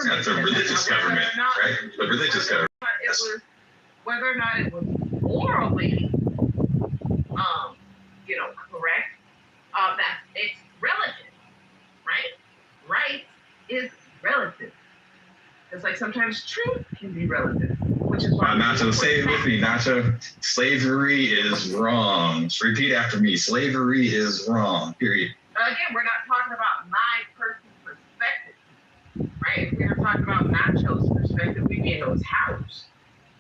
government. That's a religious government, right? The religious government. Whether or not it was morally, correct, that it's relative, right? Right is relative. It's like sometimes truth can be relative, which is why. Nacho, say it with me, Nacho. Slavery is wrong. Repeat after me. Slavery is wrong. Period. Again, we're not talking about my person's perspective, right? If we were talking about Nacho's perspective, we'd be in those houses.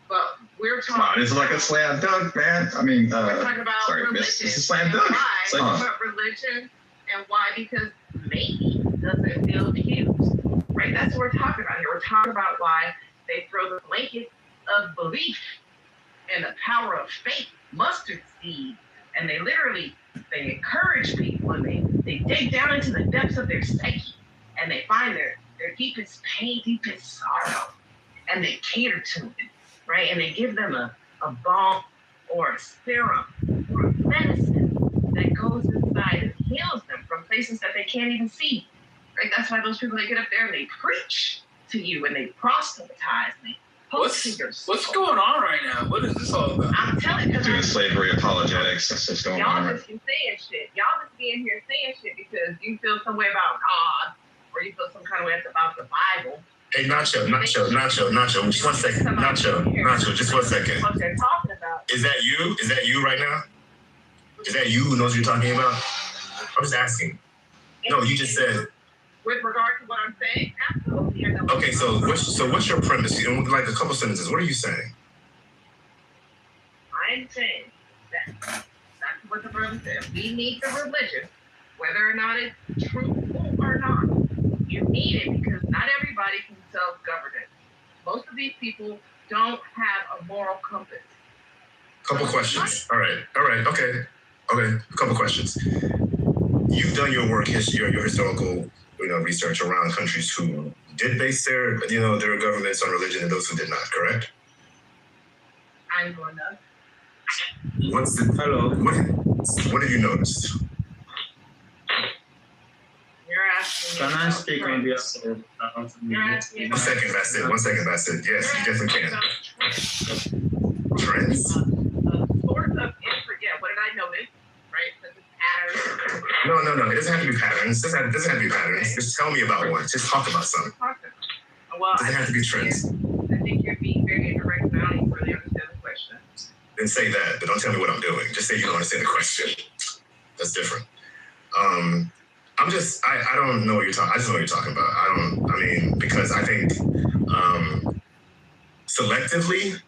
But we're talking. Come on, it's like a slam dunk, man. I mean, we're talking about religion. It's a slam dunk. Why? But religion and why? Because maybe doesn't feel accused. Right, that's what we're talking about here. We're talking about why they throw the blanket of belief and the power of faith, mustard seed, and they encourage people and they dig down into the depths of their psyche and they find their deepest pain, deepest sorrow, and they cater to it, right? And they give them a balm or a serum or a medicine that goes inside and heals them from places that they can't even see. Right? That's why those people, they get up there and they preach to you and they proselytize and they post to your soul. What's going on right now? What is this all about? I'm telling you. Doing slavery apologetics. That's what's going on. Y'all just be saying shit. Y'all just be in here saying shit because you feel some way about God or you feel some kind of way about the Bible. Hey, Nacho, just 1 second. Nacho, just 1 second. What they're talking about. Is that you? Is that you right now? Is that you who knows what you're talking about? I'm just asking. No, you just said. With regard to what I'm saying, absolutely. Okay, so what's your premise? Like a couple sentences. What are you saying? I'm saying that that's what the brother said. We need the religion, whether or not it's truthful or not. You need it because not everybody can self-govern it. Most of these people don't have a moral compass. Couple questions. All right. Okay. A couple questions. You've done your work, your historical research around countries who did base their governments on religion and those who did not, correct? I'm going up. What have you noticed? You're asking me. Can I speak on behalf of You're asking me. 1 second, Bassett. Yes, you definitely can. Trends? Source of what did I notice? Right? Patterns. No. It doesn't have to be patterns. It doesn't have to be patterns. Just tell me about one. Just talk about something. Well, it doesn't have to be trends. I think you're being very indirect and I don't really understand the question. Then say that, but don't tell me what I'm doing. Just say you don't understand the question. That's different. I don't know what you're talking. I just know what you're talking about. Because I think selectively,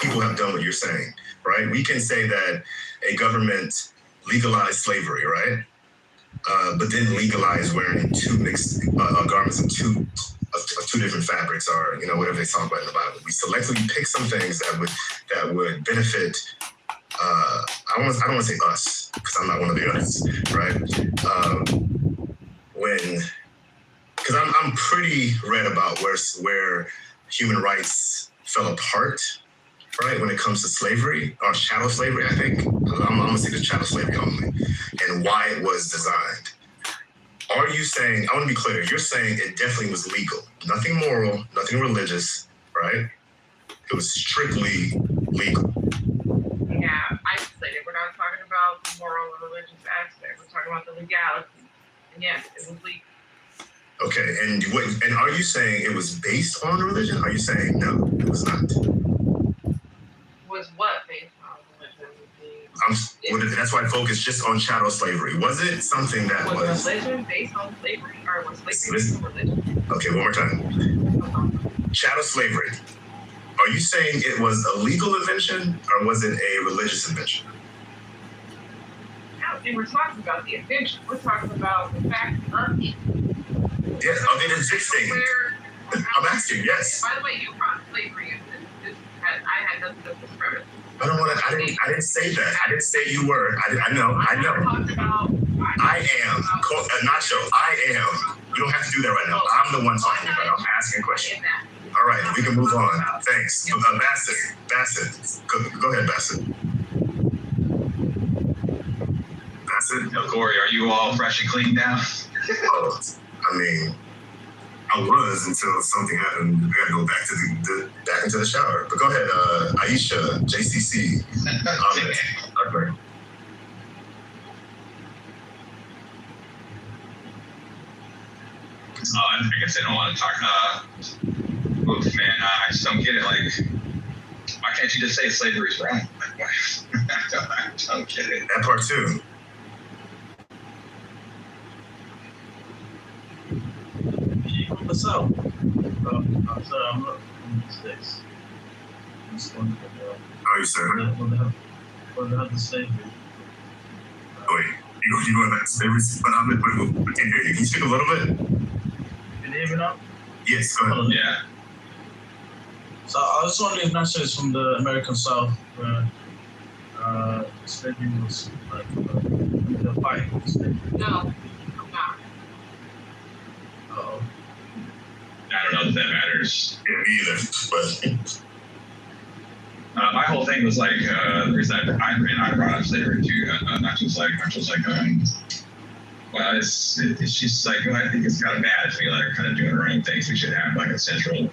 people have done what you're saying, right? We can say that a government legalized slavery, right? But then legalized wearing two mixed garments of two different fabrics, or whatever they talk about in the Bible. We selectively pick some things that would benefit. I don't want to say us because I'm not one of the us, right? Because I'm pretty read about where human rights fell apart. Right, when it comes to slavery, or chattel slavery, I think. I'm going to say the chattel slavery only, and why it was designed. Are you saying, I want to be clear, you're saying it definitely was legal. Nothing moral, nothing religious, right? It was strictly legal. Yeah, isolated. We're not talking about the moral or religious aspect. We're talking about the legality. And yes, it was legal. Okay, and are you saying it was based on religion? Are you saying no, it was not? Was what based on religion? That's why I focused just on chattel slavery. Was it something that was religion based on slavery, or was slavery based on religion? Okay, one more time. Chattel slavery. Are you saying it was a legal invention, or was it a religious invention? I don't think we're talking about the invention. We're talking about the fact of it. Yes, of it existing. I'm asking, yes. By the way, you brought slavery in. I had nothing to discriminate. I didn't say that. I didn't say you were. I know. I talked about. I am. Nacho, I am. You don't have to do that right now. I'm the one talking about it. I'm asking a question. All right, we can move on. Thanks. Bassett. Go ahead, Bassett. Bassett? Corey, are you all fresh and clean now? I was until something happened. We got to go back to back into the shower. But go ahead, Aisha, JCC. Akbar. I guess I don't want to talk. Oof, man, I just don't get it. Like, why can't you just say slavery is wrong? Like, why? I don't get it. That part too. What's up? I'm sorry, I'm not from the States. I'm just wondering, Oh, you said what the hell to say? wait, you going back to slavery? But I can't hear you. Can you speak a little bit? Can you hear me now? Yes, go ahead. Yeah. So I was wondering if Nacho is from the American South, where slavery was like the fight for slavery. No, I'm not. Uh-oh. I don't know if that matters. Yeah, me either. But My whole thing was like, the reason I brought up slavery too, not just like, well, it's just like, well, I think it's kind of bad if we like are kind of doing our own things. We should have like a central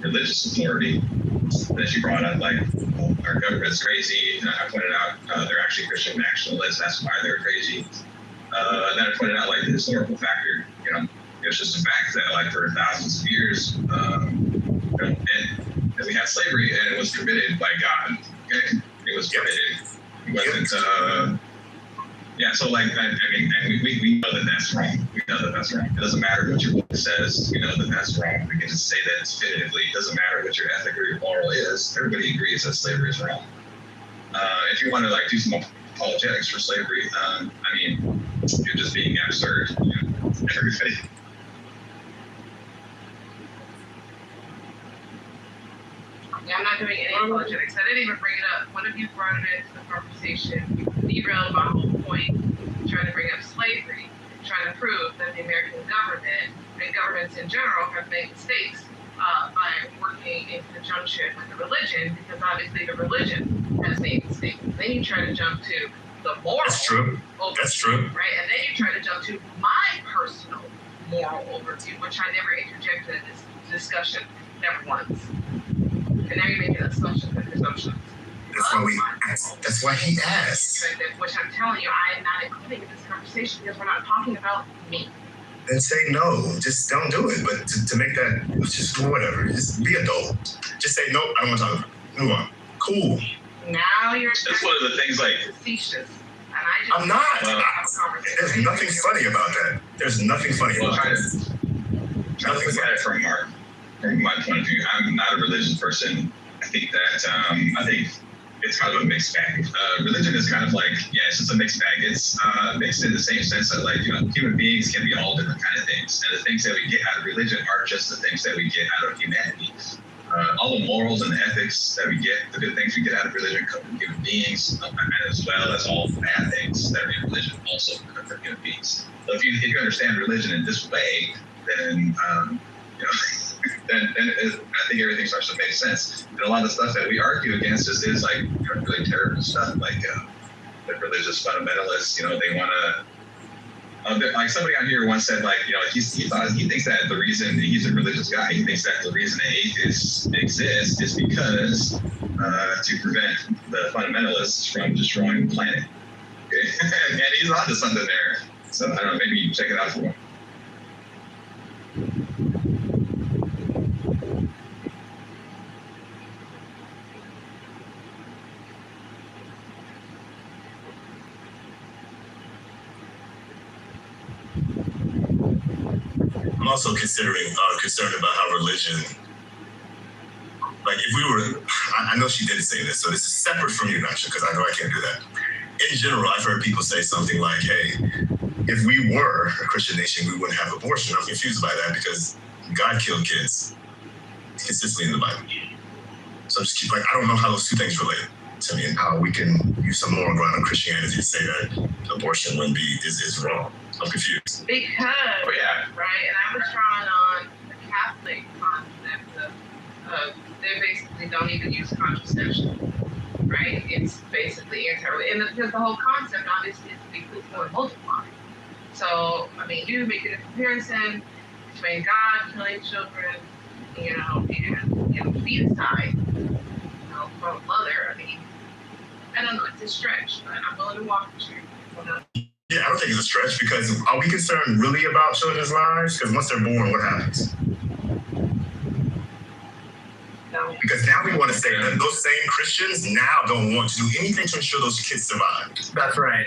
religious authority. That you brought up, like, well, our government's crazy. I pointed out they're actually Christian nationalists. That's why they're crazy. And then I pointed out like the historical factor. You know, it's just a fact that like for thousands of years, you know, and we had slavery, and it was committed by God. Okay, it was committed. It wasn't. Yeah, so like, I mean, and we know that that's wrong. We know that that's wrong. It doesn't matter what your book says. We know that that's wrong. We can just say that definitively. It doesn't matter what your ethic or your moral is. Everybody agrees that slavery is wrong. If you want to like do some apologetics for slavery, I mean, you're just being absurd. You know, everybody. Yeah, I'm not doing any apologetics. I didn't even bring it up. One of you brought it into the conversation, derailed my whole point, trying to bring up slavery, trying to prove that the American government and governments in general have made mistakes by working in conjunction with the religion, because obviously the religion has made mistakes. Then you try to jump to the moral. that's true. Overview, That's true. right? And then you try to jump to my personal moral overview, which I never interjected in this discussion, never once. And now you're making assumptions and presumptions. That's why he asked. Which I'm telling you, I am not including in this conversation because we're not talking about me. Then say no. Just don't do it. But to make that, just whatever. Just be adult. Just say nope. I don't want to talk about it. Move on. Cool. Now you're That's one of the things like. facetious. And I just I'm not. There's There's nothing funny about that. There's nothing funny Well, about try that. to look at it from my point of view. I'm not a religious person. I think that I think it's kind of a mixed bag. Religion is kind of like, yeah, it's just a mixed bag. It's mixed in the same sense that like, you know, human beings can be all different kind of things, and the things that we get out of religion are just the things that we get out of humanity. All the morals and the ethics that we get, the good things we get out of religion come from human beings, as well as all the bad things that are in religion also come from human beings. So if you understand religion in this way, then you know, then I think everything starts to make sense. And a lot of the stuff that we argue against is like, you know, really terrible stuff, like religious fundamentalists. You know, they want to. Like somebody on here once said, like, you know, he thinks that the reason he's a religious guy, he thinks that the reason atheists exist is because to prevent the fundamentalists from destroying the planet. Okay? And he's onto something there. So I don't know, maybe you check it out for him. I'm also concerned about how religion, like if we were, I know she didn't say this, so this is separate from you, Nacha, because I know I can't do that. In general, I've heard people say something like, hey, if we were a Christian nation, we wouldn't have abortion. I'm confused by that because God killed kids consistently in the Bible. So I'm just keep like, I don't know how those two things relate to me and how we can use some moral ground on Christianity to say that abortion wouldn't be, is wrong. I'm confused. Because, right, and I was drawing on the Catholic concept of they basically don't even use contraception, right? It's basically anti, because the whole concept obviously is to be fruitful and multiply. So, I mean, you make it a comparison between God killing children, and femicide, from a mother. I mean, I don't know, it's a stretch, but I'm willing to walk with you. Yeah, I don't think it's a stretch because are we concerned really about children's lives? Because once they're born, what happens? No. Because now we want to say that those same Christians now don't want to do anything to ensure those kids survive. That's right.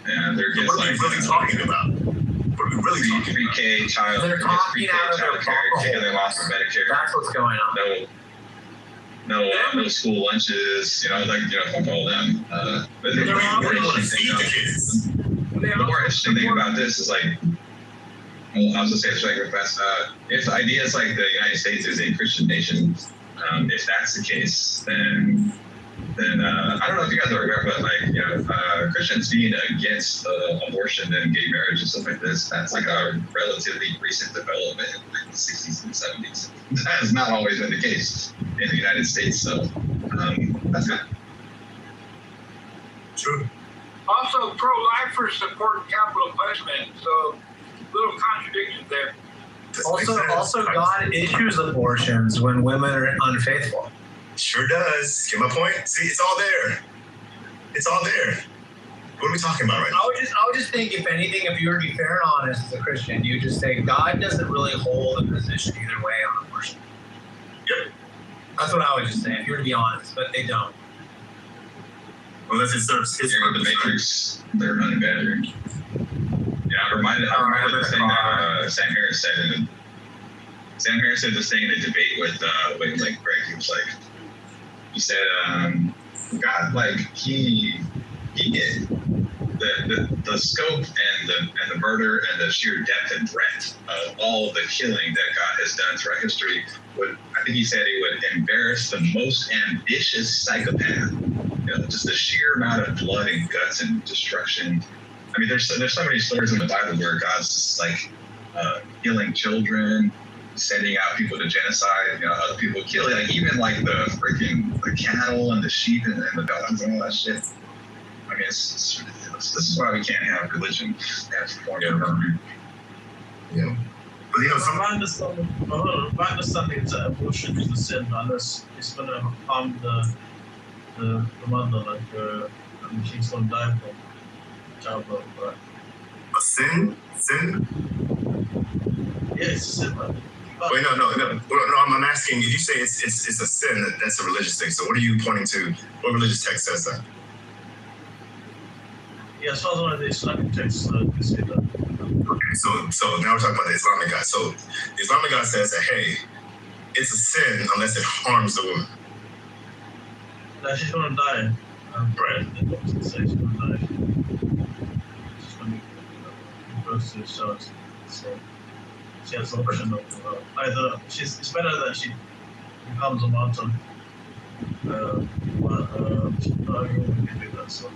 Yeah, they're So just what are we really talking about? What are we really talking about? Pre-K child. They're talking out of their child care, taking their loss of Medicare. That's what's going on. No school lunches. Fuck all them. But the more interesting thing about this is like, well, I was just saying real fast. If the idea is like the United States is a Christian nation, if that's the case, then I don't know if you guys are aware, but Christians being against abortion and gay marriage and stuff like this, that's like a relatively recent development in like the 60s and 70s. That has not always been the case in the United States, so that's good. True. Also, pro-lifers support capital punishment, so little contradiction there. Also, God issues abortions when women are unfaithful. Sure does. Get my point? See, it's all there. It's all there. What are we talking about right now? I would just think, if anything, if you were to be fair and honest as a Christian, you just say God doesn't really hold a position either way on abortion. Yep. That's what I would just say, if you were to be honest, but they don't. Well, that's his The Matrix, they're running better. Yeah, I'm reminded of the thing that Sam Harris said. Sam Harris said this thing in a debate with Greg. He said, God, he did the scope and the murder and the sheer depth and breadth of all the killing that God has done throughout history I think he said it would embarrass the most ambitious psychopath. Just the sheer amount of blood and guts and destruction. I mean, there's so many stories in the Bible where God's just killing children, sending out people to genocide, other people killing, even the cattle and the sheep and the dogs and all that shit. I mean, it's ridiculous. This is why we can't have religion as a form of government. Yeah. But my understanding is that abortion is a sin unless it's going to harm the mother, she's going to die from childbirth. Right? A sin? Yeah, it's a sin, right? Wait, no. I'm asking. If you say it's a sin, that's a religious thing. So what are you pointing to? What religious text says that? Yeah, as far as one of the Islamic texts say that. Okay, so now we're talking about the Islamic God. So the Islamic God says that, hey, it's a sin unless it harms the woman. No, she's going to die. Right. The doctor says she's going to die. She's going to give birth to the child. So she has the option of either it's better that she becomes a martyr, but she's not going to do that. So.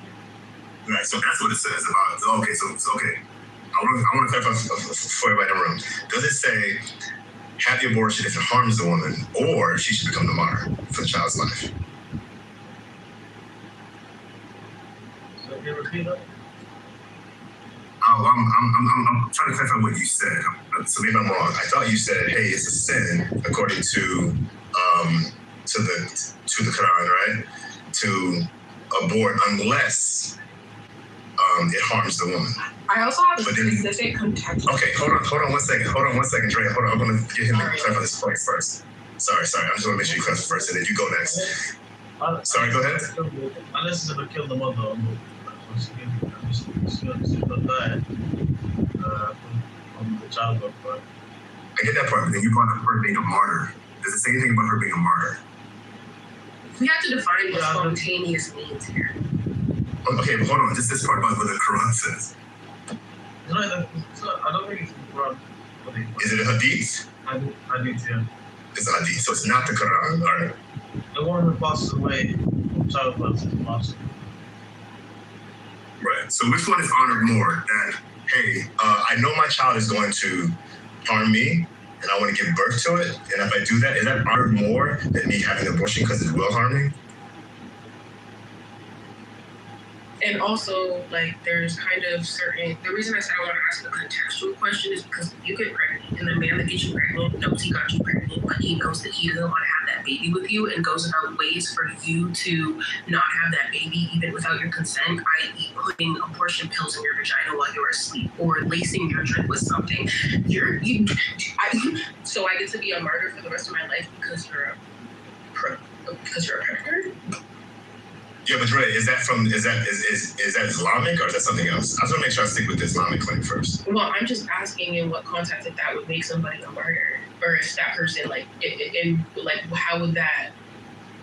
Right. So that's what it says about. Okay. So okay. I want to clarify for everybody in the room. Does it say have the abortion if it harms the woman, or she should become the martyr for the child's life? So can you repeat that? I'm trying to clarify what you said. So maybe I'm wrong. I thought you said, hey, it's a sin according to the Quran, right? To abort unless it harms the woman. I also have a specific context. Okay, hold on one second, Dre. Hold on, I'm gonna get him to clarify this point first. Sorry. I just want to make sure you clarify first, and then you go next. Sorry, go ahead. Unless it's going to kill the mother, she's going to die from the childbirth. Right? I get that part, but then you brought up her being a martyr. Does it say anything about her being a martyr? We have to define what spontaneous means here. Okay, but hold on. Just this part about what the Quran says. I don't think it's the Quran. Is it a hadith? Hadith, yeah. It's a hadith, so it's not the Quran. All right. The woman who passes away from childbirth is master. Right. So which one is honored more? That, hey, I know my child is going to harm me, and I want to give birth to it, and if I do that, is that honored more than me having an abortion because it will harm me? And also, like, there's kind of certain. The reason I said I want to ask a contextual question is because you get pregnant, and the man that gets you pregnant knows he got you pregnant, but he knows that he doesn't want to have that baby with you, and goes about ways for you to not have that baby even without your consent, i.e., putting abortion pills in your vagina while you're asleep, or lacing your drink with something. So I get to be a martyr for the rest of my life because you're a predator. Yeah, but Dre, is that Islamic or is that something else? I just want to make sure I stick with the Islamic claim first. Well, I'm just asking in what context that would make somebody a martyr, or if that person how would that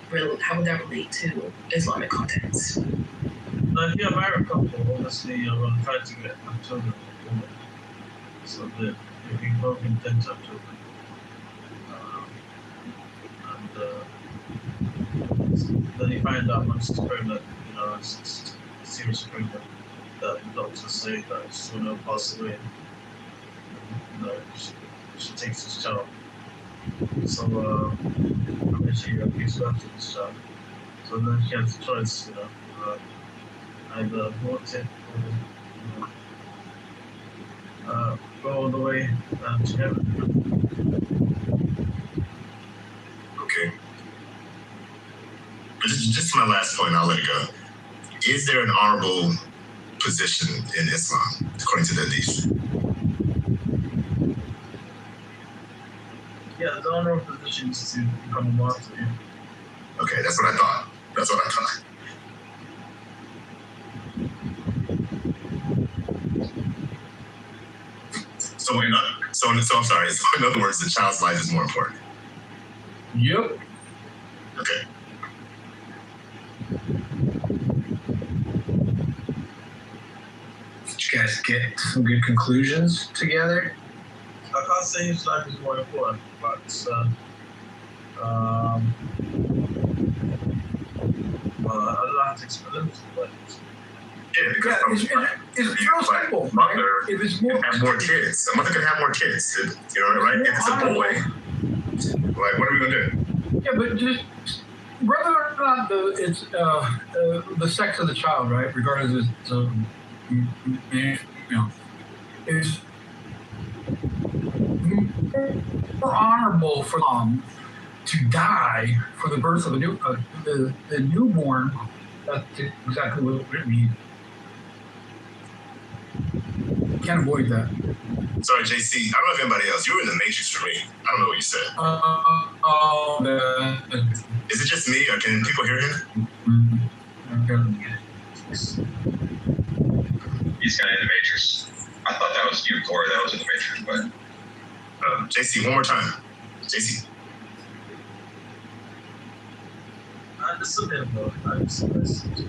relate to Islamic context? If you're a married couple, obviously you're going to try to get children, so that you both intend to have children. Then you find out once it's pregnant, it's serious pregnant, that the doctors say that she's going to pass away. She takes this child. So, she gives birth to this child. So then she has a choice, either abort it or go all the way to heaven. Okay. Just my last point, I'll let it go. Is there an honorable position in Islam, according to the hadith? Yeah, the honorable position is to become a martyr. Okay, that's what I thought. So I'm sorry. So in other words, the child's life is more important. Yep. Okay. Did you guys get some good conclusions together? I can't say his life is more important, but I don't know how to explain it, but Yeah, because it's real simple. Mother If it's more, can have more kids. A mother can have more kids. Right? If it's a boy, like, what are we gonna do? yeah, but just whether or not the sex of the child, right? Regardless of is more honorable for them to die for the birth of the newborn. That's exactly what it means. Can't avoid that. Sorry, JC. I don't know if anybody else. You were in the Matrix for me. I don't know what you said. Is it just me, or can people hear him? He's kind of in the Matrix. I thought that was you, Corey, that was in the Matrix, but JC, one more time. JC. just a bit of both. I'm supposed to.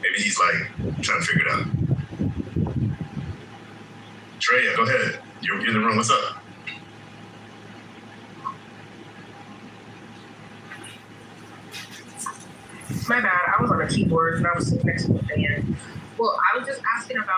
Maybe he's like trying to figure it out. Treya, go ahead. You're in the room. What's up? My bad. I was on a keyboard and I was sitting next to a fan. Well, I was just asking about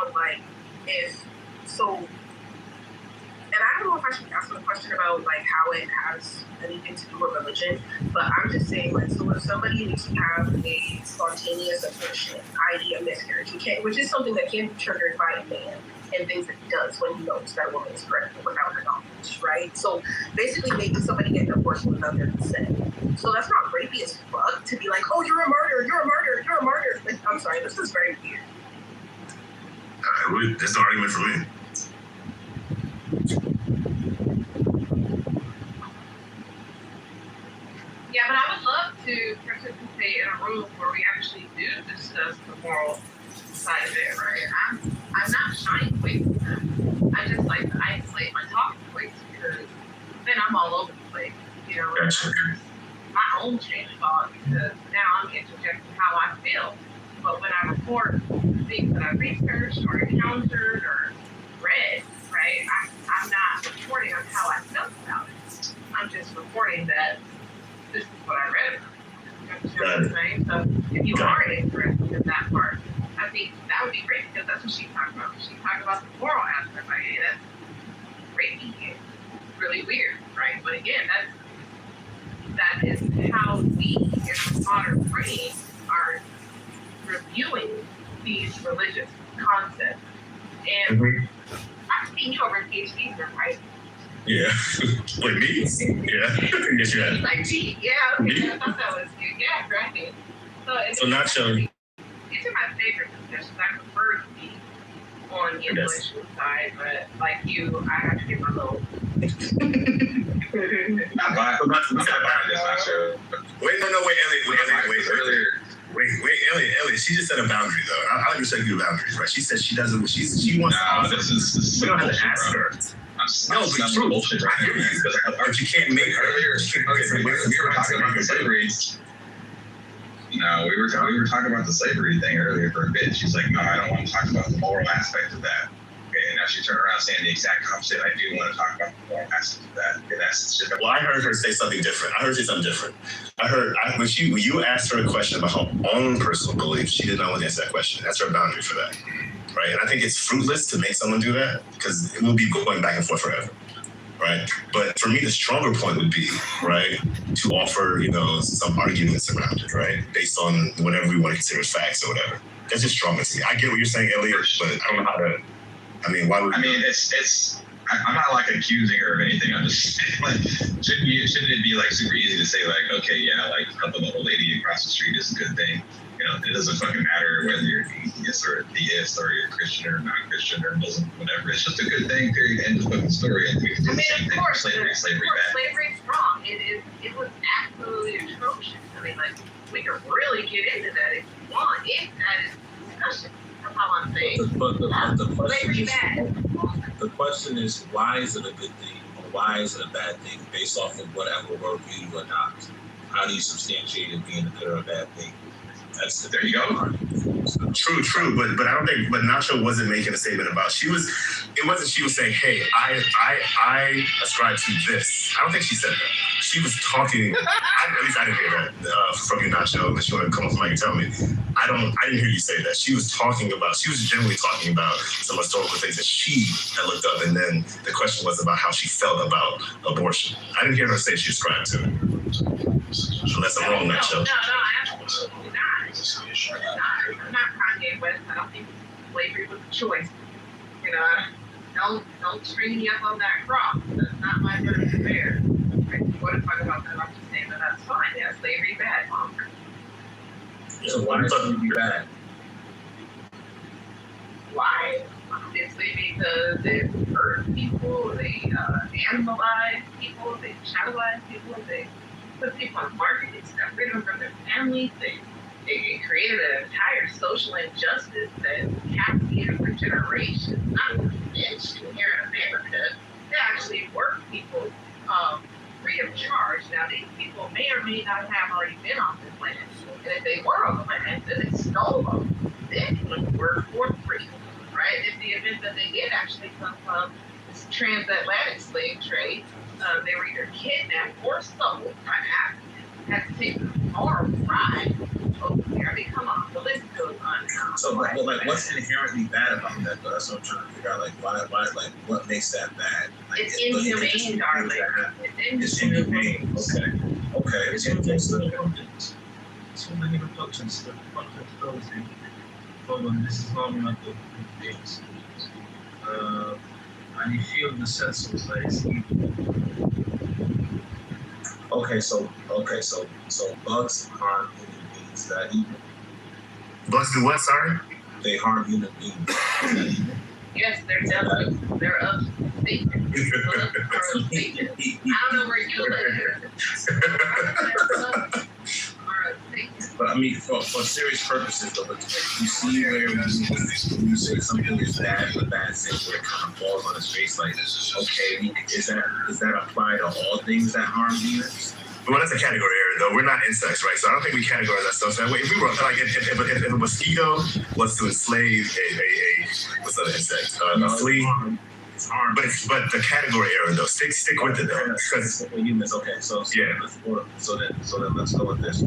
and I don't know if I should be asking a question about how it has anything to do with religion, but I'm just saying so if somebody needs to have a spontaneous abortion, i.e. a miscarriage, which is something that can be triggered by a man and things that he does when he knows that a woman is pregnant without her knowledge, right? So basically making somebody get an abortion without their consent. So that's not rapey as fuck to be like, oh, you're a martyr, you're a martyr, you're a martyr. I'm sorry, this is very weird. There's no argument for me. Yeah, but I would love to participate in a room where we actually do discuss the moral side of it, right? I'm not shying away from that. I just like to isolate my talking points because then I'm all over the place, Gotcha. My own change of thought because now I'm interjecting how I feel. But when I report things that I researched or encountered or read, right, I'm not reporting on how I felt about it. I'm just reporting that this is what I read. You understand what I'm saying? So if you are interested in that part, I think that would be great because that's what she's talking about. She's talking about the moral aspect. Like, hey, that's raping you. It's really weird, right? But again, that is how we in the modern brain are reviewing these religious concepts. And I've seen you over in PhD, right? Yeah. Like me? Yeah. Yes, you have. Like me? Yeah, okay. I thought that was you. Yeah, right. So Nacho. These are my favorite discussions. I prefer to be on the intellectual side, but like you, I have to get my little. Not bad. I'm not buying this, not sure. Wait, Elliot. Wait, Elliot. She just set a boundary though. I respect your boundaries, right? She said she doesn't. She wants. No, this is we don't have to ask her. No, but it's true. Bullshit right here, man. But you can't make Earlier, we were talking about the slavery. No, we were talking about the slavery thing earlier for a bit. She's like, no, I don't want to talk about the moral aspect of that. Okay, and now she turned around saying the exact opposite. I do want to talk about the moral aspect of that. Okay, that's shit. Well, I heard her say something different. When you asked her a question about her own personal beliefs, she did not want to answer that question. That's her boundary for that, right? And I think it's fruitless to make someone do that because it will be going back and forth forever. Right, but for me, the stronger point would be, right, to offer, some arguments around it, right, based on whatever we want to consider as facts or whatever. That's just stronger to me. I get what you're saying, Elliot, but I don't know how to. I mean, why would? I mean, it's. I'm not like accusing her of anything. I'm just like, shouldn't it be like super easy to say like, okay, yeah, like helping the old lady across the street is a good thing. It doesn't fucking matter whether you're atheist or a theist or you're Christian or non-Christian or Muslim, whatever. It's just a good thing. Period. End of fucking story. And we can do the same thing for slavery. Slavery bad. Slavery's wrong. It was absolutely atrocious. I mean, like we could really get into that if you want. If that is discussion. That's all I'm saying. But the question bad. is, why is it a good thing or why is it a bad thing based off of whatever worldview you adopt? How do you substantiate it being a good or a bad thing? There you go. True, but I don't think. But Nacho wasn't making a statement about. She was saying, hey, I ascribe to this. I don't think she said that. She was talking. At least I didn't hear that from you, Nacho. Unless you want to come off the mic and tell me. I didn't hear you say that. She was generally talking about some historical things that she had looked up, and then the question was about how she felt about abortion. I didn't hear her say she ascribed to it. Unless I'm wrong, Nacho. No, absolutely not. I'm not Kanye West. I don't think slavery was a choice. Don't string me up on that cross. That's not my burden to bear. Right? You want to talk about that? I'm just saying that that's fine. Yeah, slavery bad, Mom. So why is slavery bad? Why? Obviously, because they hurt people, they animalize people, they chatelize people, they put people on the market, they separate them from their families, they created an entire social injustice that cascaded for generations. Not to mention here in America, they actually work people free of charge. Now, these people may or may not have already been on this land. And if they were on the land, then they stole them. Then they would work for free, right? In the event that they did actually come from this transatlantic slave trade, they were either kidnapped or sold by Africans. Had to take a horrible ride over there. I mean, come on, the list goes on now. So, what's inherently bad about that? Though? That's what I'm trying to figure out. Why, what makes that bad? It's inhumane, darling. It's inhumane. Okay. It's inhumane. So many reflections that those in. Hold on, this is not the things. And you feel the sense of place. Okay, so bugs harm human beings. Is that evil? Bugs do what? Sorry. They harm human beings. Yes, they're devils. They're of Satan. Bugs are of Satan. I don't know where you live. But I mean, for serious purposes, though, you see where you say something is bad, the bad thing where it kind of falls on his face, like, okay, is that apply to all things that harm humans? Well, that's a category area, though. We're not insects, right? So I don't think we categorize that stuff that way. If we were like, if a mosquito was to enslave a what's the other insect? A flea. It's harm. But the category area, though. Stick with it, though. Because humans. Okay, so yeah. So then let's go with this.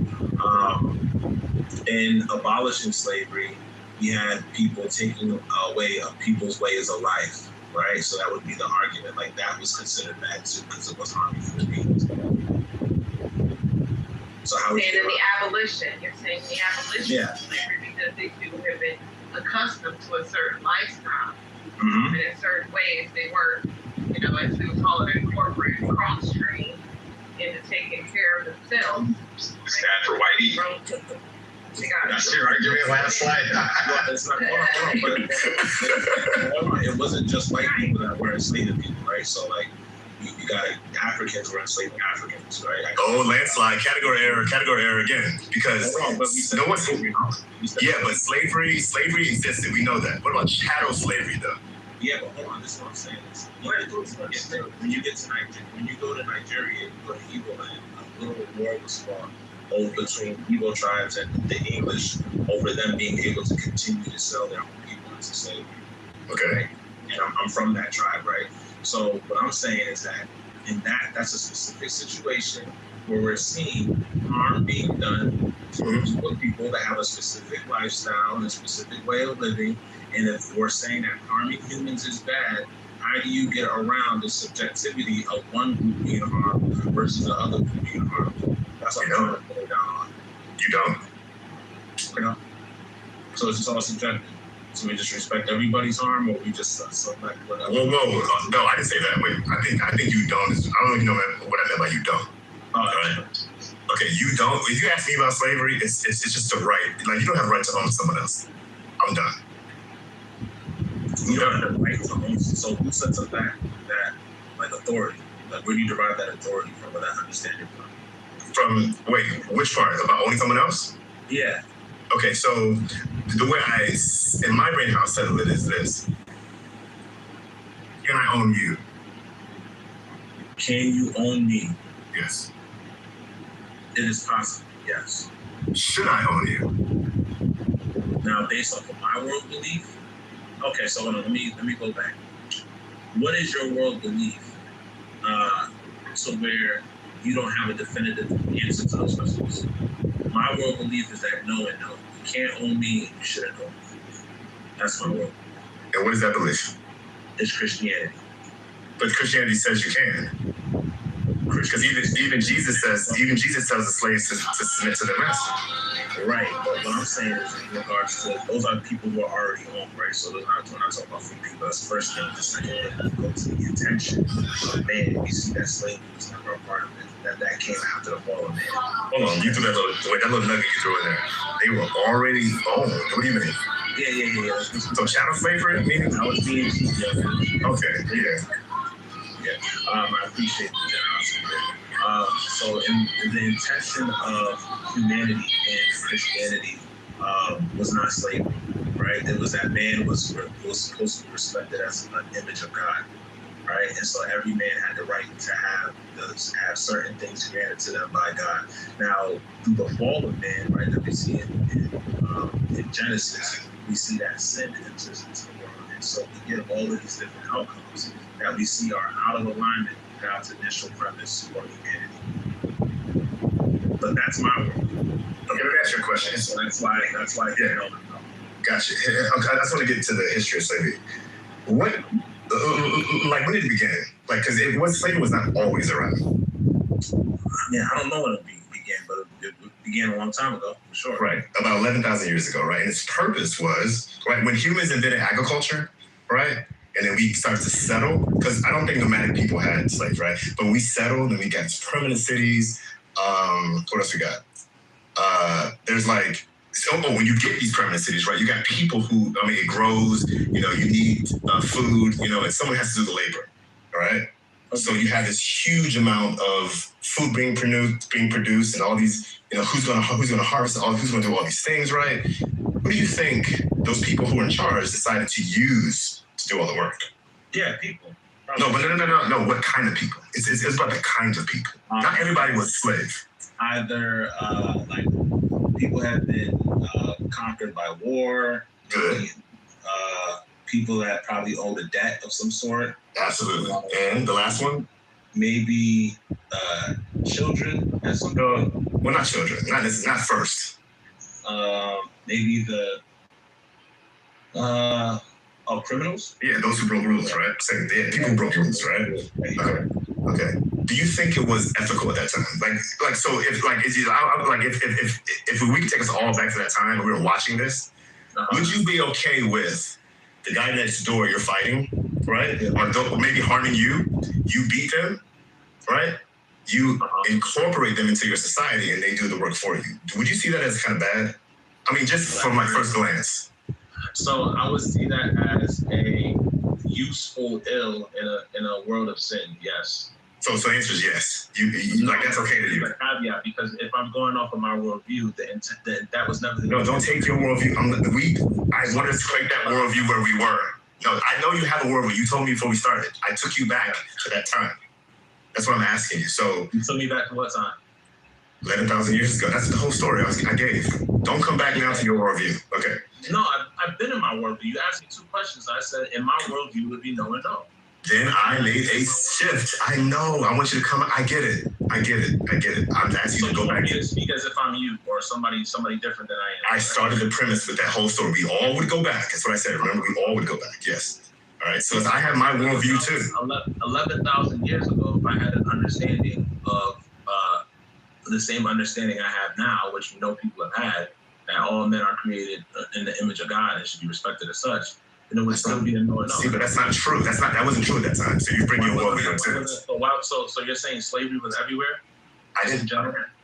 In abolishing slavery, we had people taking away people's ways of life. right? So that would be the argument. Like that was considered bad too because it was harming human beings. So how would And you in the abolition, you're saying the abolition Yeah. of slavery because these people have been accustomed to a certain lifestyle. Mhm. And in certain ways, they were, as we would call it, incorporated cross-trained into taking care of themselves. Stand for whitey. That's your argument last slide. Well, it's not, hold on, it wasn't just white people that were enslaving people, right? So like you got Africans were enslaving Africans, right? Oh, landslide, category error again. Because But we said no one's slavery. We said yeah, but slavery existed. We know that. What about chattel slavery though? Yeah, but hold on, this is what I'm saying. When you get to Nigeria, when you go to Nigeria, you go to Igbo land, a little war was fought over between Igbo tribes and the English over them being able to continue to sell their own people into slavery. Okay. And I'm from that tribe, right? So what I'm saying is that that's a specific situation where we're seeing harm being done to a group of people that have a specific lifestyle and a specific way of living. And if we're saying that harming humans is bad, how do you get around the subjectivity of one group being harmed versus the other group being harmed? That's what I'm trying to put it down on. You don't. So it's just all subjective. So we just respect everybody's harm, or we just select whatever. Whoa. No, I didn't say that. Wait, I think you don't. I don't know if you know what I meant by you don't. All right. Okay, you don't. If you ask me about slavery, it's just a right. Like you don't have a right to own someone else. I'm done. You don't have the right to own. So who sets up that like authority? Like where do you derive that authority from, or that understanding from? Wait, which part about owning someone else? Yeah. Okay, so the way in my brain how I settle it is this: can I own you? Can you own me? Yes. It is possible. Yes. Should I own you? Now, based off of my world belief. Okay, so hold on, let me go back. What is your world belief? So where you don't have a definitive answer to those questions. My world belief is that no and no. You can't own me, you shouldn't own me. That's my world. And what is that belief? It's Christianity. But Christianity says you can. Because even Jesus tells the slaves to submit to their master. Right, but what I'm saying is in regards to those are people who are already on, right? So those aren't, when I talk about free people, that's the first thing. The second thing, you go to the intention of man. You see that slavery was never a part of it. That came after the fall of man. Hold on, you threw that little nugget you threw in there. They were already owned. What do you mean? Yeah. So chattel slavery, meaning I was being okay, yeah. I appreciate the generosity there. So in the intention of humanity and Christianity was not slavery, right? It was that man was supposed to be respected as an image of God, right? And so every man had the right to have certain things granted to them by God. Now, through the fall of man, right, that we see in Genesis, we see that sin enters into the world. And so we get all of these different outcomes that we see are out of alignment with God's initial premise for humanity. But that's my world. Okay, let me ask you a question. So that's why yeah, no. Gotcha. Okay, I just want to get to the history of slavery. What, like, when did it begin? Like, because slavery was not always around. Yeah, I don't know when it began, but it began a long time ago, for sure. Right, about 11,000 years ago, right? And its purpose was, right, when humans invented agriculture, right? And then we started to settle, because I don't think nomadic people had slaves, right? But we settled and we got permanent cities. What else we got? There's like, when you get these permanent cities, right, you got people who, it grows, you need food, and someone has to do the labor, all right? Okay. So you have this huge amount of food being produced and all these, who's gonna harvest who's gonna do all these things, right? Who do you think those people who are in charge decided to use to do all the work? Yeah, people. Probably. No. What kind of people? It's about the kinds of people. Not everybody was a slave. Either like people have been conquered by war. Good. People that probably owed a debt of some sort. Absolutely. And the last one? Maybe children at some point. Well, not children. Not first. Maybe the criminals? Yeah, those who broke rules, right? Same. Yeah, people who broke rules, right? Okay. Do you think it was ethical at that time? Like, so if like, is you, like, if we could take us all back to that time and we were watching this, would you be okay with the guy next door you're fighting, right? Or maybe harming you? You beat them, right? You incorporate them into your society and they do the work for you. Would you see that as kind of bad? I mean, just from my first glance. So I would see that as a useful ill in a world of sin. Yes. So the answer is yes. You like that's okay to you. A caveat, because if I'm going off of my worldview, then that was never the. No, don't take your worldview. I wanted to take that worldview where we were. No, I know you have a worldview. You told me before we started. I took you back to that time. That's what I'm asking you. So you took me back to what time? 11,000 years ago. That's the whole story I gave. Don't come back now to your worldview. Okay. No, I've been in my worldview. You asked me two questions. I said in my worldview would be no and no. Then I made a shift. I know. I want you to come. I get it. I'm asking you to go back. Speak as if I'm you or somebody different than I am. I started the premise with that whole story. We all would go back. That's what I said. Remember, we all would go back. Yes. All right. So I have my worldview too. 11,000 years ago, if I had an understanding of the same understanding I have now, which we know people have had, that all men are created in the image of God and should be respected as such, then it would still be a no and no. See, but that's not true. That wasn't true at that time. So you bring your worldview too. So you're saying slavery was everywhere? I didn't.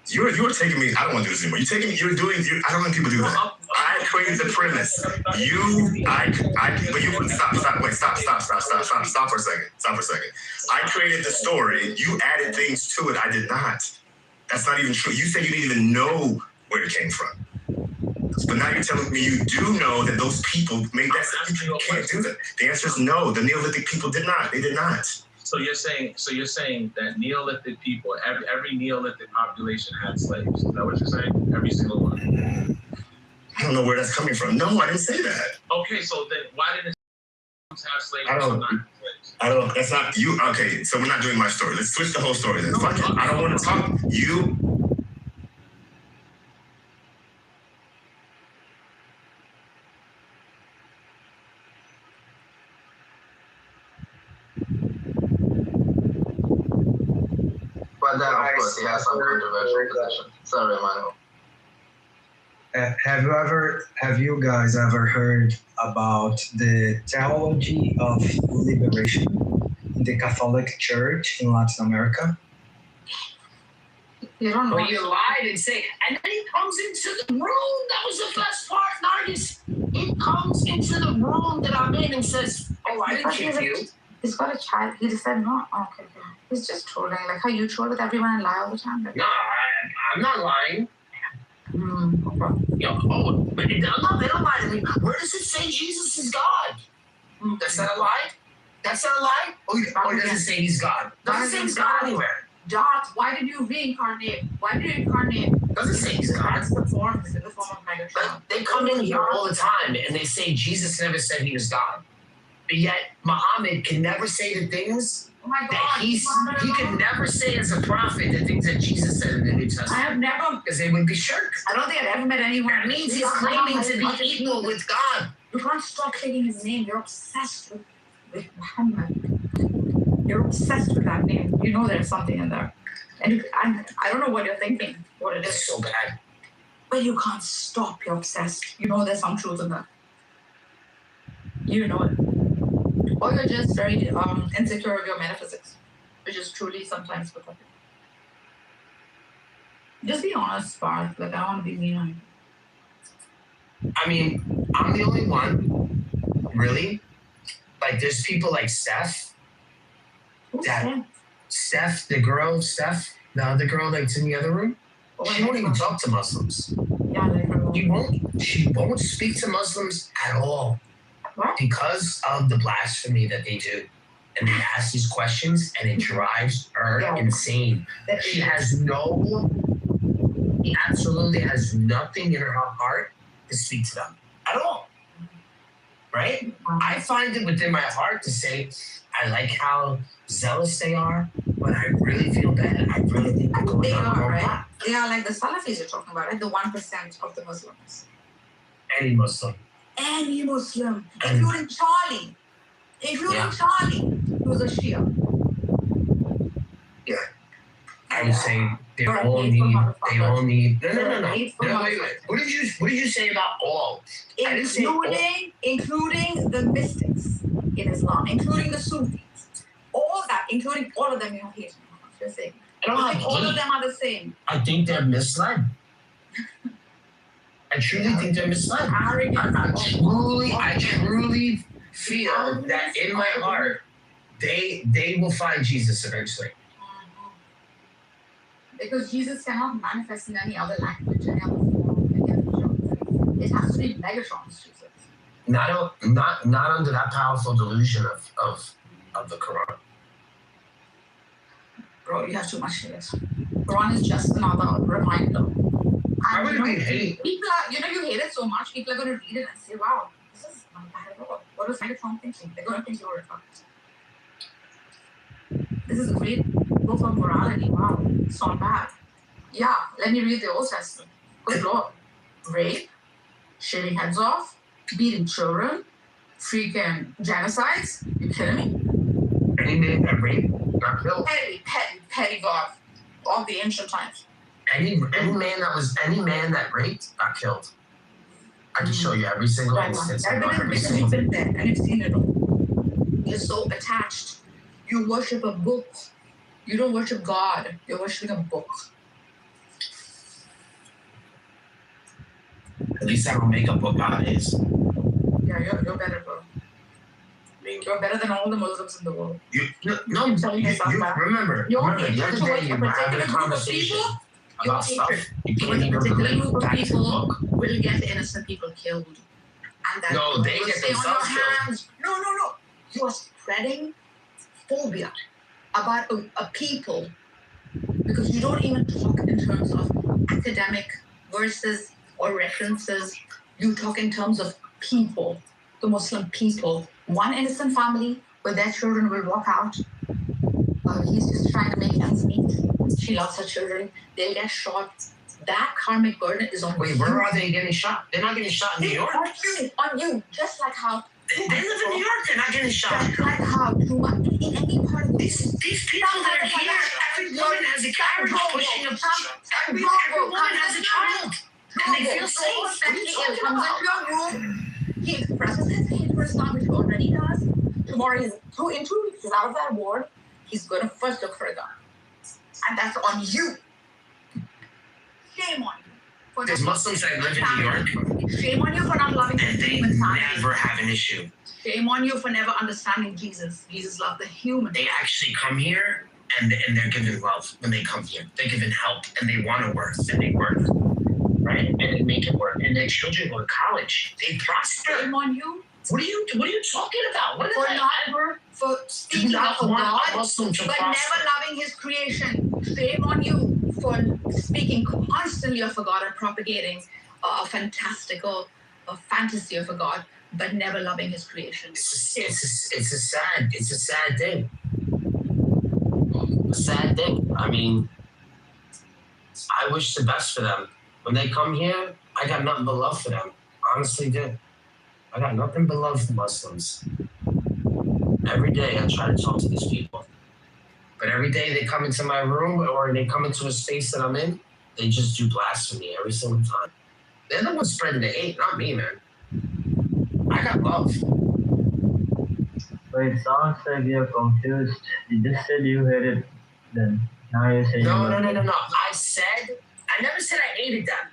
You were taking me. I don't want to do this anymore. I don't let people do that. I created the premise. But you wouldn't stop. Wait, stop for a second. I created the story. You added things to it. I did not. That's not even true. You said you didn't even know where it came from. But now you're telling me you do know that those people made that. You can't do that. The answer is no. The Neolithic people did not. They did not. So you're saying that Neolithic people, every Neolithic population had slaves. Is that what you're saying? Every single one. I don't know where that's coming from. No, I didn't say that. Okay, so then why didn't have slaves? I don't. That's not you. Okay, so we're not doing my story. Let's switch the whole story then. Fuck it. I don't want to talk. You. But then, of course, he has some controversial position. Sorry, Emmanuel. Have you guys ever heard about the theology of liberation in the Catholic Church in Latin America? You don't know. But you lied and say, and then he comes into the room. That was the best part, Nargis. He comes into the room that I'm in and says, "Oh, I didn't kick you." He's got a child. He just said no. Oh, okay. He's just trolling, like how you troll with everyone and lie all the time. Like, No, I'm not lying. Okay. But they don't lie to me. Where does it say Jesus is God? That's not a lie? That's not a lie? Or does it say he's God? Doesn't say he's God anywhere. Dot, why did you reincarnate? Why did you incarnate? Doesn't say he's God. That's the form of Megatron. But they come in here all the time and they say Jesus never said he was God. But yet Muhammad can never say the things that he can never say as a prophet the things that Jesus said in the New Testament. I have never, because they would be shirk. I don't think I've ever met anyone. That means he's claiming to be equal with God. You can't stop taking his name. You're obsessed with Muhammad. You're obsessed with that name. You know there's something in there. And I don't know what you're thinking, what it is. It's so bad. But you can't stop. You're obsessed. You know there's some truth in that. You know it. Or you're just very insecure of your metaphysics, which is truly sometimes pathetic. Just be honest, Parth. Like, I don't want to be mean on you. I mean, I'm the only one, really. Like, there's people like Steph. Who's Steph, the other girl that's in the other room. She won't even talk to Muslims. Yeah, like her. She won't speak to Muslims at all. What? Because of the blasphemy that they do. And they ask these questions and it drives her insane. She absolutely has nothing in her heart to speak to them at all. Right? I find it within my heart to say, I like how zealous they are, but I really feel bad. I really think they're going on the wrong path. They are like the Salafis you're talking about, right? The 1% of the Muslims. Any Muslim. any Muslim, including Charlie. Charlie, who was a Shia. Yeah. I would say they all need. No. Wait. What did you say about all? Including the mystics in Islam, including the Sufis. All that, including all of them, you hate. Just saying. All of them are the same. I think they're misled. I truly think they're misled. I truly feel that in my heart, they will find Jesus eventually. Because Jesus cannot manifest in any other language, any other form, any other geography. It has to be Megatron's Jesus. Not under that powerful delusion of the Quran. Bro, you have too much hate. Quran is just another reminder. Why would we hate? People are, you hate it so much, people are going to read it and say, wow, this is not bad at all. What was Megatron thinking? They're going to think you're retarded. This is a great book of morality. Wow, it's not bad. Yeah, let me read the Old Testament. Good Lord. Rape, shaving heads off, beating children, freaking genocides. You kidding me? Any man that raped got killed. Petty God of the ancient times. Any man that raped got killed. I can show you every single instance. Because you've been there and you've seen it all. You're so attached. You worship a book. You don't worship God. You're worshiping a book. At least I don't make up what God is. Yeah, you're better, bro. You're better than all the Muslims in the world. Remember, the other day you were having a conversation about stuff. You can't even relate back to the book. Will get innocent people killed. And that no, they get themselves killed. No. You are spreading phobia about a people because you don't even talk in terms of academic verses or references. You talk in terms of people, the Muslim people. One innocent family where their children will walk out. He's just trying to make ends meet. She loves her children. They'll get shot. That karmic burden is on you. Wait, where are they getting shot? They're not getting shot in New York. On you. Just like how they live in New York. They're not getting shot. Just like how in any part of these people that are here, every woman has a carriage pushing a truck. Every woman has a child. And they feel safe. What are you talking about? He expresses his hate for Islam, which he already does. Tomorrow, in 2 weeks, he's out of that ward. He's going to first look for a gun. And that's on you. Shame on you. There's Muslims that live in New York. Shame on you for not loving and the they human family. Never have an issue. Shame on you for never understanding Jesus. Jesus loved the human. They actually come here and they're given love when they come here. They're given help and they want to work and they work. Right? And they make it work. And their children go to college. They prosper. Shame on you. What are you talking about? What for speaking of God, but never loving his creation. Shame on you for speaking constantly of a God and propagating a fantastical fantasy of a God, but never loving his creation. It's a sad thing. A sad thing. I mean, I wish the best for them. When they come here, I got nothing but love for them. Honestly, do. I got nothing but love for Muslims. Every day I try to talk to these people. But every day they come into my room or they come into a space that I'm in, they just do blasphemy every single time. They're the ones spreading the hate, not me, man. I got love. But it sounds like you're confused. You just said you hated them. Now you're saying... No. I never said I hated them.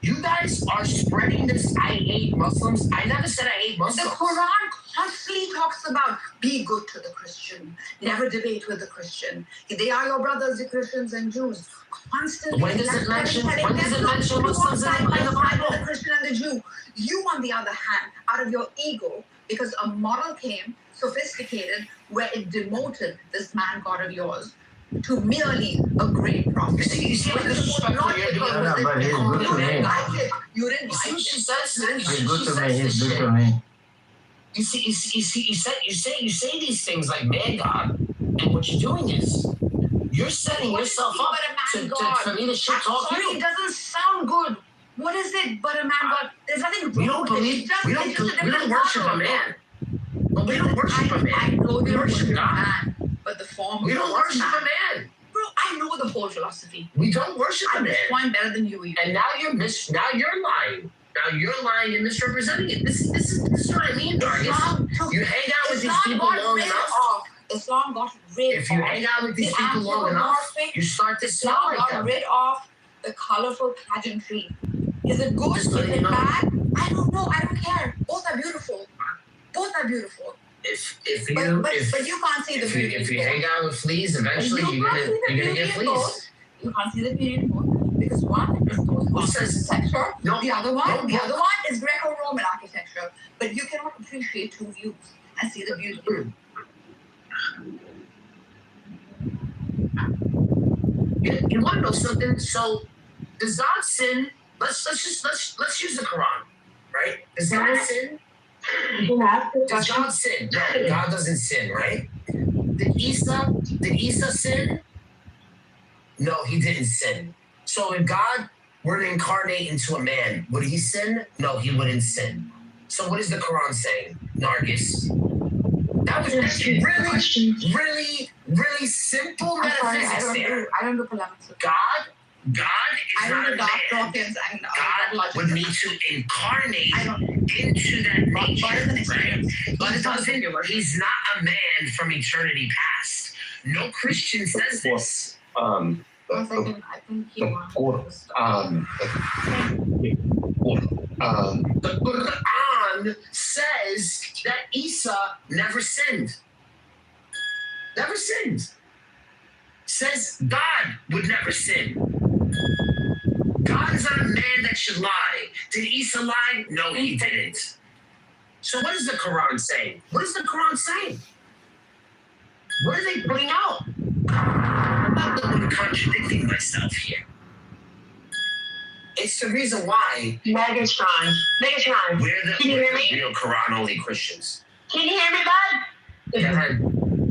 You guys are spreading this I hate Muslims. I never said I hate Muslims. The Quran constantly talks about be good to the Christian. Never debate with the Christian. They are your brothers, the Christians and Jews. Constantly. When does it mention Muslims in the Bible? The Christian and the Jew. You, on the other hand, out of your ego, because a model came, sophisticated, where it demoted this man God of yours to merely a great prophet. You see what disrespectful you're doing? But he's good to me. You didn't like it. She says He's good to me. He's good to me. You say these things like man God, and what you're doing is you're setting yourself up for me to shit talk you. It doesn't sound good What is it but a man God? There's nothing wrong We don't with believe. it. It's We just, don't. it's just a We don't different worship a model. man. But we don't worship a man. I know We we don't worship worship a God. man, but the form. We don't of worship man. a man. Bro, I know the whole philosophy. We don't worship a I'm man. this point better than you. And now you're now you're lying. Now you're lying and misrepresenting it. This is what I mean, Dargis. You hang out with these people long enough. Islam got rid If you hang out with these people long enough, you start to smell Islam like got them. rid of the colorful pageantry. Is it good? Is it bad? I don't know. I don't care. Both are beautiful. Both are beautiful. If you but you can't see the beauty. If you hang out with fleas, eventually you're gonna get fleas. You can't see the beauty in both because one is Northern architecture, the other one is Greco-Roman architecture. But you cannot appreciate two views and see the beauty. You want to know something? So does God sin? Let's use the Quran, right? Does God sin? Does God sin? No, God doesn't sin, right? Did Isa sin? No, he didn't sin. So if God were to incarnate into a man, would he sin? No, he wouldn't sin. So what is the Quran saying, Nargis? That was really simple metaphysics there. I don't do polemics. God is not a man. God would need to incarnate into that nature, right? But it doesn't. He's not a man from eternity past. No Christian says this. The Quran says that Isa never sinned. Never sinned. Says God would never sin. God is not a man that should lie. Did Isa lie? No, he didn't. So what is the Quran saying? What is the Quran saying? What are they putting out? I'm not contradicting myself here. It's the reason why Megatron. we're the Can you hear me? real Quran only Christians. Can you hear me, bud? Go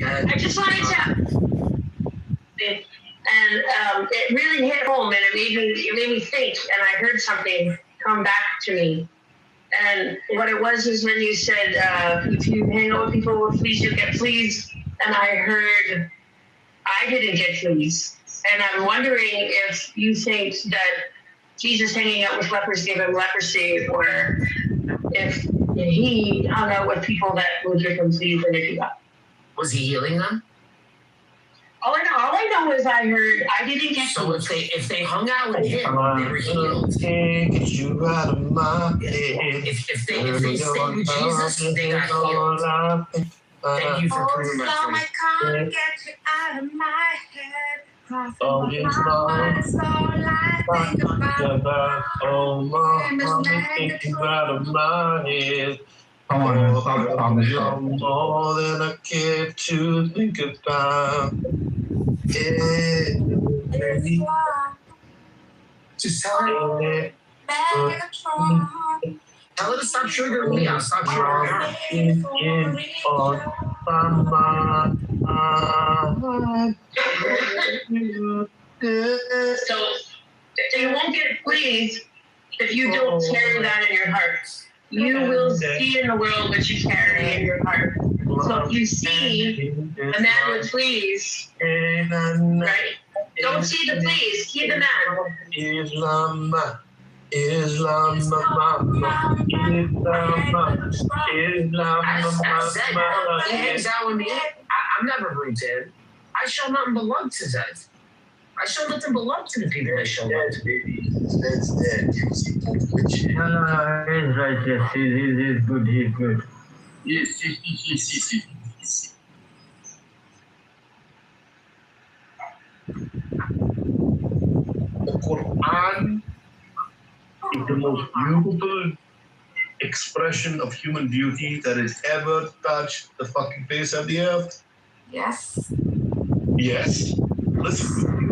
ahead. I just wanted to, and it really hit home, and it made me think, and I heard something come back to me. And what it was is when you said, if you hang out with people with fleas, you get fleas. And I heard, I didn't get fleas. And I'm wondering if you think that Jesus hanging out with lepers gave him leprosy, or if he hung out with people that would give him fleas and if he got. Was he healing them? All I know is I heard, I didn't get so fleas. if they hung out with him, they were healed. You out of my head. If they stayed with Jesus, they got healed. Thank you for proving my point. I can't get you out of my head. Oh, yes, oh, my thinking out of my head. Come on, stop the You're show. more than I care to think about. Just tell it. Tell her to stop triggering me. I'll stop triggering So you won't get fleas if you don't carry that in your heart. You will see in the world what you carry in your heart. So if you see a man with fleas, right? Don't see the fleas, see the man. Islam. He hangs out with me. I'm never rude to him. I show nothing but love to Zed. I show nothing but love to the people I show love to. That's dead. He's right, yes. He's good. Yes. The Quran is the most beautiful expression of human beauty that has ever touched the fucking face of the earth. Yes. Yes. Listen,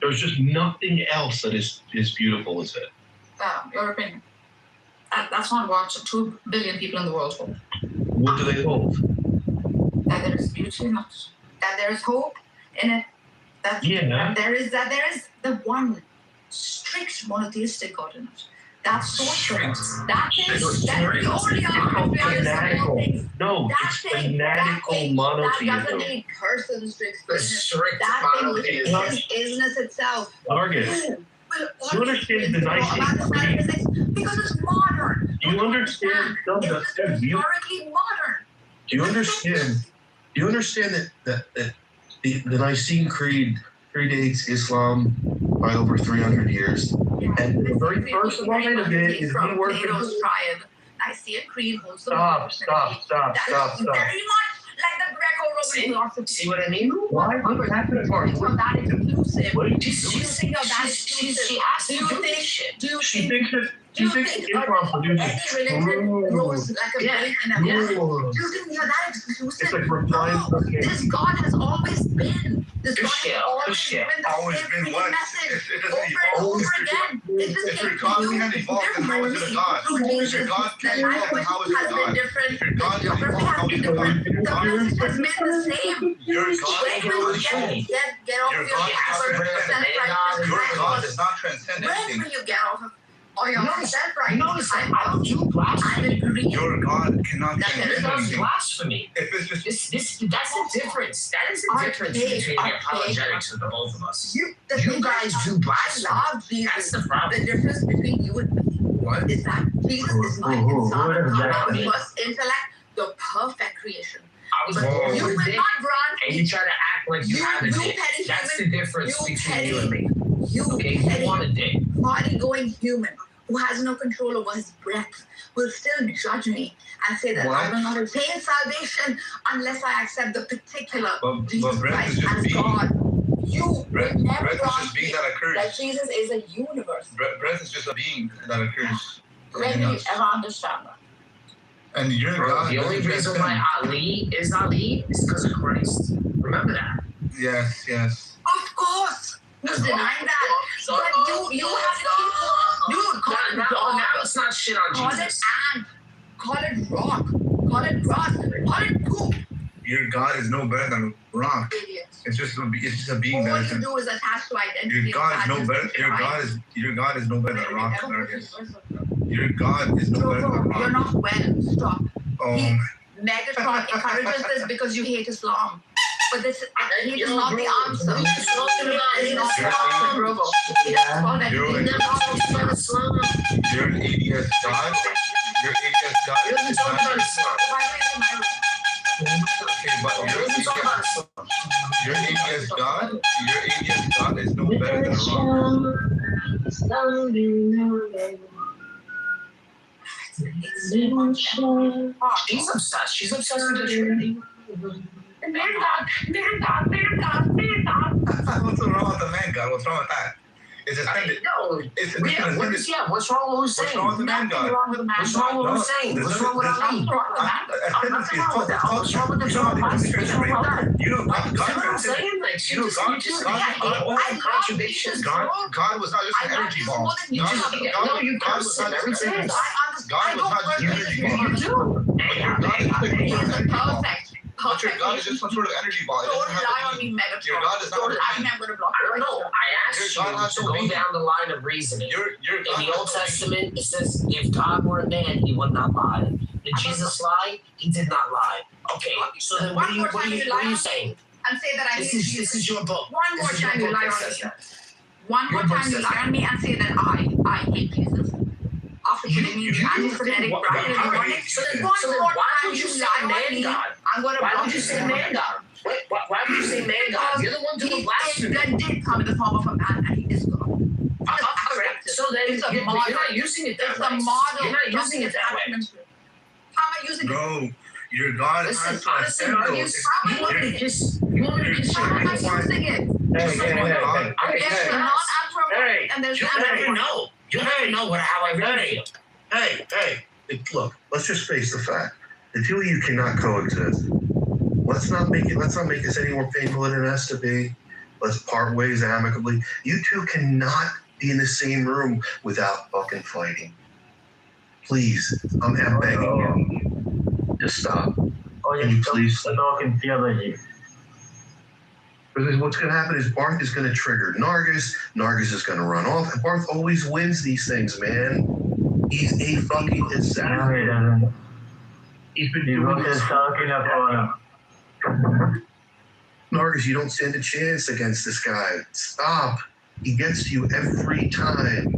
there's just nothing else that is beautiful as it. Your opinion. That's not what 2 billion people in the world hold. What do they hold? That there is beauty in it. That there is hope in it. That there is the one. strict monotheistic God in it. That's so strict. Strict. That thing, that the only Fanatical. No, it's fanatical monotheism. That doesn't need persons to explain it. Strict That thing monotheism. is isness itself. Argus, you understand the Nicene Creed? Because it's modern. Do you understand? No, It's historically modern. Do you understand? Do you understand that the Nicene Creed predates Islam by over 300 years? And the very first line of it is from we worship. Plato's triad. Nicene Creed holds the Stop. That is very much like the Greco-Roman philosophy. See what I mean? Why? What happened? So that is inclusive. What? Do you think of that exclusive? She has to Do you do think? this shit. Do you She think? thinks Islam produces. Any religion grows like a brain in a man. Do you think you're that exclusive? It's like replying. No, this God has always been. This God has always been the Always same been freaking what? message It over doesn't and evolve. over again. It's the If same your God thing. can't evolve, then how is it a God? If your God can't The evolve, then language how is it has a been God? different. If your God The can't geography evolve, has how been is it a different. God? The message has been the same. Your Wait, God wait, is not get off Your your God self-righteous Your God high does not transcend When anything. will you get off of all your self-righteous Notice high I don't do blasphemy. I'm agreeing. Your God cannot That there is transcend no anything. Blasphemy. If it's just That's the difference. That is the difference between the apologetics of the both of us. You You guys do blasphemy. I love Jesus. That's the problem. The difference between you and me is that Jesus is my son, the first intellect, the perfect creation. I was But born you with will dick, not grant and me. you try to act like you have a dick. petty That's the human, difference you between you and me. You Okay, you want a dick. body-going human who has no control over his breath will still judge me and say that I will not attain salvation unless I accept the particular Jesus breath is Christ just as being. God. You Breath, will never breath is grant just me being that occurs. that Jesus is a universe. Breath is just a being that occurs. When will you ever understand that? And your Bro, God the only doesn't reason transcend. why Ali is because of Christ. Remember that. Yes, yes. Of course. Who's denying that? But you have to keep, dude, call it Now dog. let's not shit on Call Jesus. it ant. Call it rock. Call it grass. Call it poop. Your God is no better than a rock. Idiots. It's just a being All that you is. do is attach to identity. Your God is no and better. badges Your and God is no better than a rock. crimes. Your God is no better than a You're rock. not well. Stop. Um, Megatron encourages this because you hate Islam. But this he is not the answer. He's talking about He is not the Islam. answer, Grover. He doesn't call that. You're He an does not talk about Islam. You're an atheist God. Your atheist God He doesn't is talk about not. Islam. Why do you think Okay, but He doesn't talk about Islam. your atheist God is no better than a rock. She's obsessed. She's obsessed with the Trinity. Man God, man God, man God, man God. What's wrong with the man God? What's wrong with that? It's a thing. No. It's What's wrong with What's wrong with the man Nothing God? wrong with the man What's wrong with God. Hussein? What's wrong with Ali? Nothing wrong with the man God. Nothing wrong with that. What's wrong with the John? You know, God See what I'm transcends. saying? Like, You know, contradictions. God was not just an energy ball. God was not just an energy ball. God was not just an energy ball. He is a perfect. But your God is just some sort of energy ball. It Don't doesn't have lie to on be. me, Megatron. Your God is not Don't a lie. being. I'm gonna block I don't you. know. I asked Your God you has to no go being. down the line of reasoning. Your In God the has Old no being. Testament, it says, if God were a man, he would not lie. Did Jesus lie? He did not lie. Okay, so then what are you saying? And say that I hate Jesus. This is your book. One more This is your time you book lie that on says me. that. One more Your book time you says lie that. on me and say that I hate Jesus. After putting me in the anti-Semitic bracket in the morning. So then One more why time would you you say lie on man me. God? I'm gonna Why block would you say man God? Why would you say man God? You're the one doing blasphemy. God did come in the form of a man and he is God. Correct. So then It's a you're model. not using it that It's way. a model. You're not using it that way. How am I using it? No, your God is Listen, not honestly, transcendental. Marcus, you want me to kiss you want me to kiss your How am I ass? using it? There's a non-answer and there's Hey, an You'll answer. never know. You'll never know how I really feel. Hey, look, let's just face the fact. The two of you cannot coexist. Let's not make this any more painful than it has to be. Let's part ways amicably. You two cannot be in the same room without fucking fighting. Please, I'm begging you to stop. Oh, Can you please? Talking theology. Because what's going to happen is Barth is going to trigger Nargis. Nargis is going to run off. And Barth always wins these things, man. He's a fucking assassin. No, he doesn't. He's been He doing was this. just talking about him. Nargis, you don't stand a chance against this guy. Stop. He gets to you every time.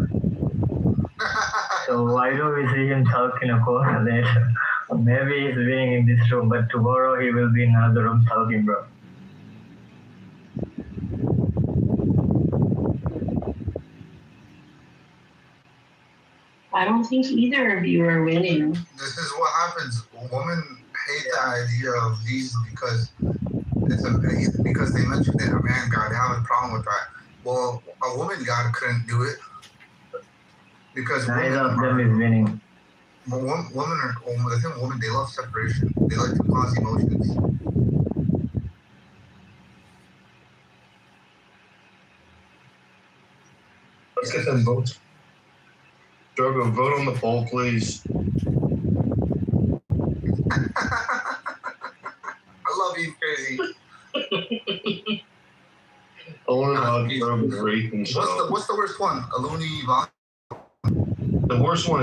So why do we see him talking about later? Maybe he's winning in this room, but tomorrow he will be in another room talking, bro. I don't think either of you are winning. This is what happens. Women hate the idea of these because because they mentioned that a man God. They have a problem with that. Well, a woman God couldn't do it because Neither of them is winning. Women are. I think women they love separation. They like to cause emotions. Let's get them votes. Drogo, vote on the poll, please. I love you, crazy. I want to know Drogo's rape himself. What's the worst one? A loony. The worst one is